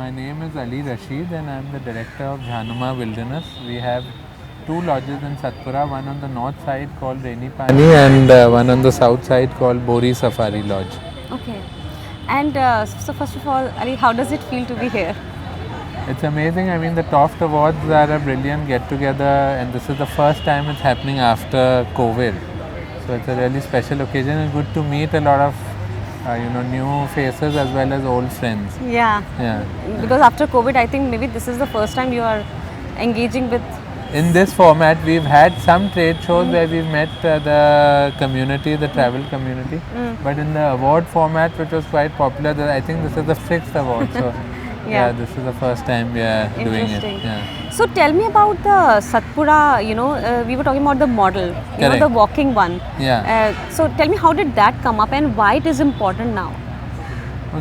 my name is Aly Rashid and I am the director of Jehanuma Wilderness. We have two lodges in Satpura, one on the north side called Rainy Pani and one on the south side called Bori Safari Lodge. Okay. And so first of all, Ali, how does it feel to be here? It's amazing. I mean, the Toft Awards are a brilliant get-together, and this is the first time it's happening after COVID. So it's a really special occasion and good to meet a lot of new faces as well as old friends. Yeah. Because after COVID, I think maybe this is the first time you are engaging with. In this format, we've had some trade shows where we've met the community, the travel community. But in the award format, which was quite popular, I think this is the 6th award. So yeah, this is the first time we are doing it. Yeah. So tell me about the Satpura, we were talking about the model, the walking one. Yeah. So tell me, how did that come up and why it is important now?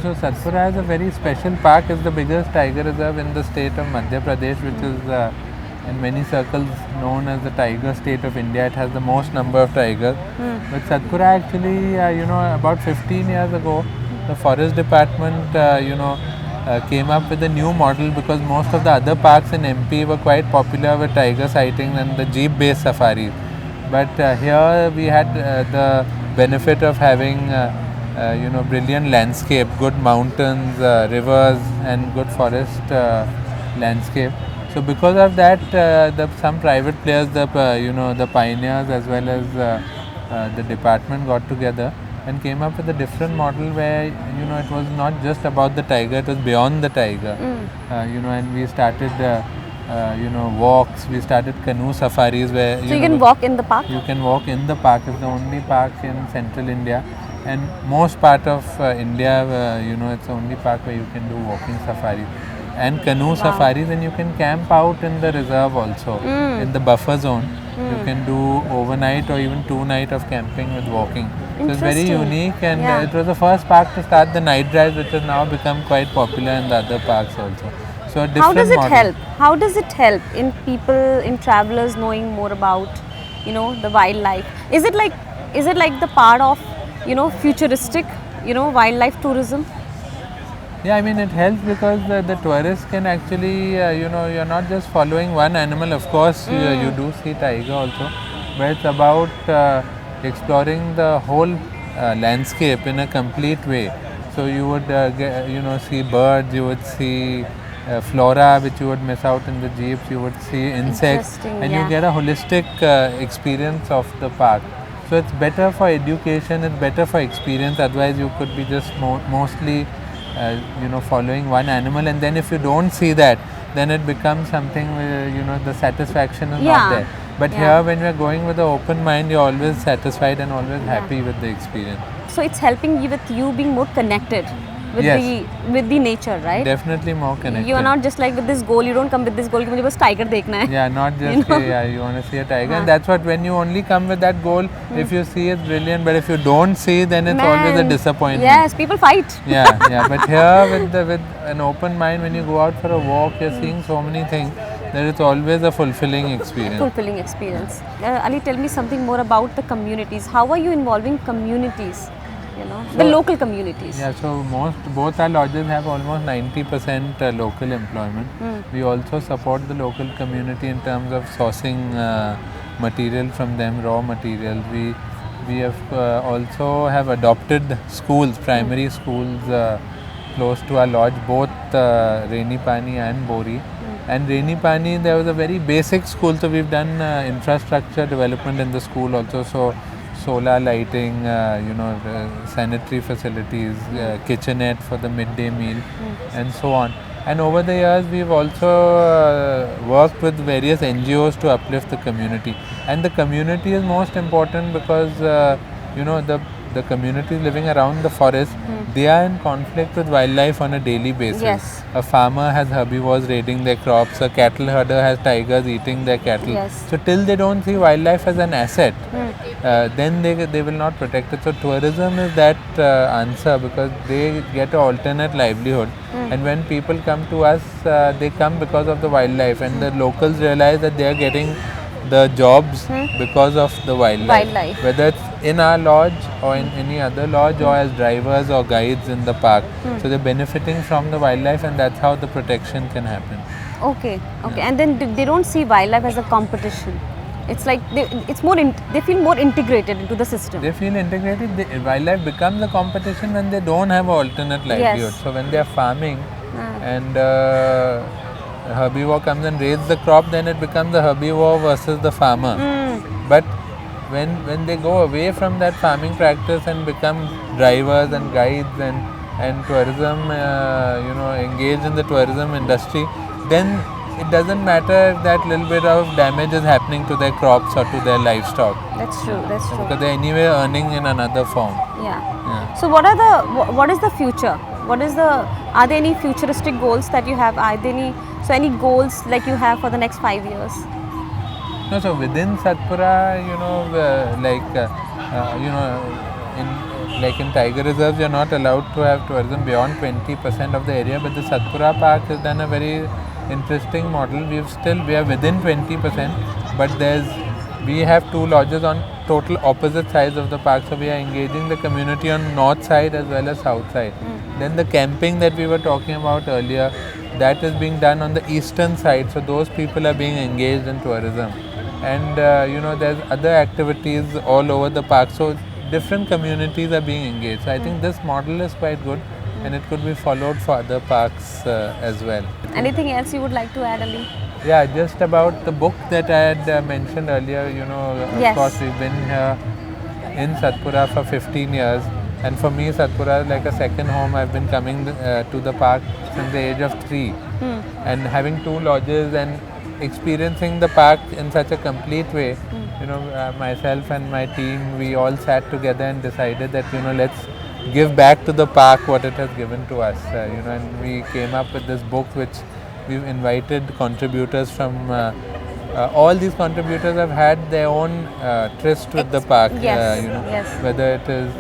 So Satpura is a very special park. It's the biggest tiger reserve in the state of Madhya Pradesh, which is in many circles known as the tiger state of India. It has the most number of tigers. But Satpura actually, about 15 years ago, the forest department, came up with a new model because most of the other parks in MP were quite popular with tiger sightings and the jeep-based safaris. But here we had the benefit of having, brilliant landscape, good mountains, rivers, and good forest landscape. So because of that, some private players, the pioneers as well as the department got together and came up with a different model where it was not just about the tiger, it was beyond the tiger. And we started walks, we started canoe safaris where you can walk in the park. You can walk in the park. It's the only park in central India and most part of India. It's the only park where you can do walking safaris and canoe safaris, and you can camp out in the reserve also in the buffer zone. You can do overnight or even 2 nights of camping with walking. So it's very unique, and it was the first park to start the night drive, which has now become quite popular in the other parks also. So a different how does it model. help? How does it help in people, in travelers knowing more about, the wildlife? Is it like the part of, futuristic, wildlife tourism? Yeah, I mean it helps because the tourists can actually, you're not just following one animal. Of course, you do see tiger also, but it's about exploring the whole landscape in a complete way. So you would see birds, you would see flora which you would miss out in the jeeps, you would see insects, and you get a holistic experience of the park. So it's better for education, it's better for experience. Otherwise you could be just mostly following one animal, and then if you don't see that, then it becomes something where the satisfaction is not there. But here, when you are going with an open mind, you're always satisfied and always happy with the experience. So it's helping you with you being more connected with the nature, right? Definitely more connected. You are not just like with this goal. You don't come with this goal. मुझे बस tiger देखना है. Yeah, not just you want to see a tiger, and that's what when you only come with that goal. If you see it's brilliant, but if you don't see, then it's always a disappointment. Yes, people fight. Yeah. But here with an open mind, when you go out for a walk, you're seeing so many things that it's always a fulfilling experience. Ali, tell me something more about the communities. How are you involving communities? The local communities. Yeah, so both our lodges have almost 90% local employment. We also support the local community in terms of sourcing material from them, raw material. We have also have adopted schools, primary schools close to our lodge, both Rainy Pani and Bori. And Rainy Pani, there was a very basic school, so we've done infrastructure development in the school also. So solar lighting, sanitary facilities, kitchenette for the midday meal, and so on. And over the years, we've also worked with various NGOs to uplift the community. And the community is most important because, the communities living around the forest, they are in conflict with wildlife on a daily basis. Yes. A farmer has herbivores raiding their crops, a cattle herder has tigers eating their cattle. Yes. So till they don't see wildlife as an asset, then they will not protect it. So tourism is that answer because they get an alternate livelihood. And when people come to us, they come because of the wildlife, and the locals realize that they are getting the jobs because of the wildlife. Whether it's in our lodge or in any other lodge or as drivers or guides in the park. So they're benefiting from the wildlife, and that's how the protection can happen. Okay, okay. And then they don't see wildlife as a competition. It's like they feel more integrated into the system. They feel integrated. Wildlife becomes a competition when they don't have an alternate livelihood. So when they are farming and herbivore comes and raises the crop, then it becomes the herbivore versus the farmer. But when they go away from that farming practice and become drivers and guides and tourism, engage in the tourism industry, then it doesn't matter if that little bit of damage is happening to their crops or to their livestock. That's true. That's true. Because they're anyway earning in another form. Yeah. So what is the future? Are there any futuristic goals that you have? Are there any goals like you have for the next 5 years? No, so within Satpura, in tiger reserves, you're not allowed to have tourism beyond 20% of the area. But the Satpura Park has done a very interesting model. We are within 20%, but we have 2 lodges on total opposite sides of the park. So we are engaging the community on north side as well as south side. Then the camping that we were talking about earlier, that is being done on the eastern side. So those people are being engaged in tourism. And there's other activities all over the park. So different communities are being engaged. So I think this model is quite good, and it could be followed for other parks as well. Anything else you would like to add, Ali? Yeah, just about the book that I had mentioned earlier. Of course, we've been here in Satpura for 15 years, and for me, Satpura is like a second home. I've been coming to the park since the age of 3, and having 2 lodges and experiencing the park in such a complete way. Myself and my team, we all sat together and decided that let's give back to the park what it has given to us. And we came up with this book, which we've invited contributors from. All these contributors have had their own tryst with the park. Whether it is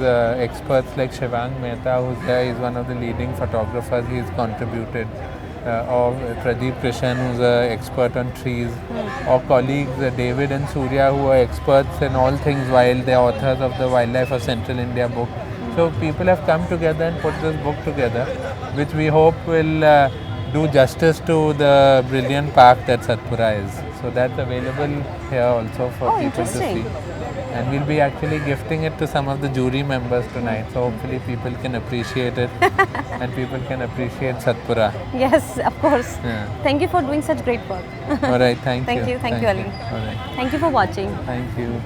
experts like Shivang Mehta, who's there, he's one of the leading photographers. He's contributed. Or Pradeep Krishan, who's an expert on trees, or colleagues David and Surya, who are experts in all things wild. They are authors of the Wildlife of Central India book. So people have come together and put this book together, which we hope will do justice to the brilliant park that Satpura is. So that's available here also for people to see. And we'll be actually gifting it to some of the jury members tonight. So hopefully people can appreciate it and people can appreciate Satpura. Yes, of course. Yeah. Thank you for doing such great work. All right, thank you. Thank you, Ali. All right. Thank you for watching. Thank you.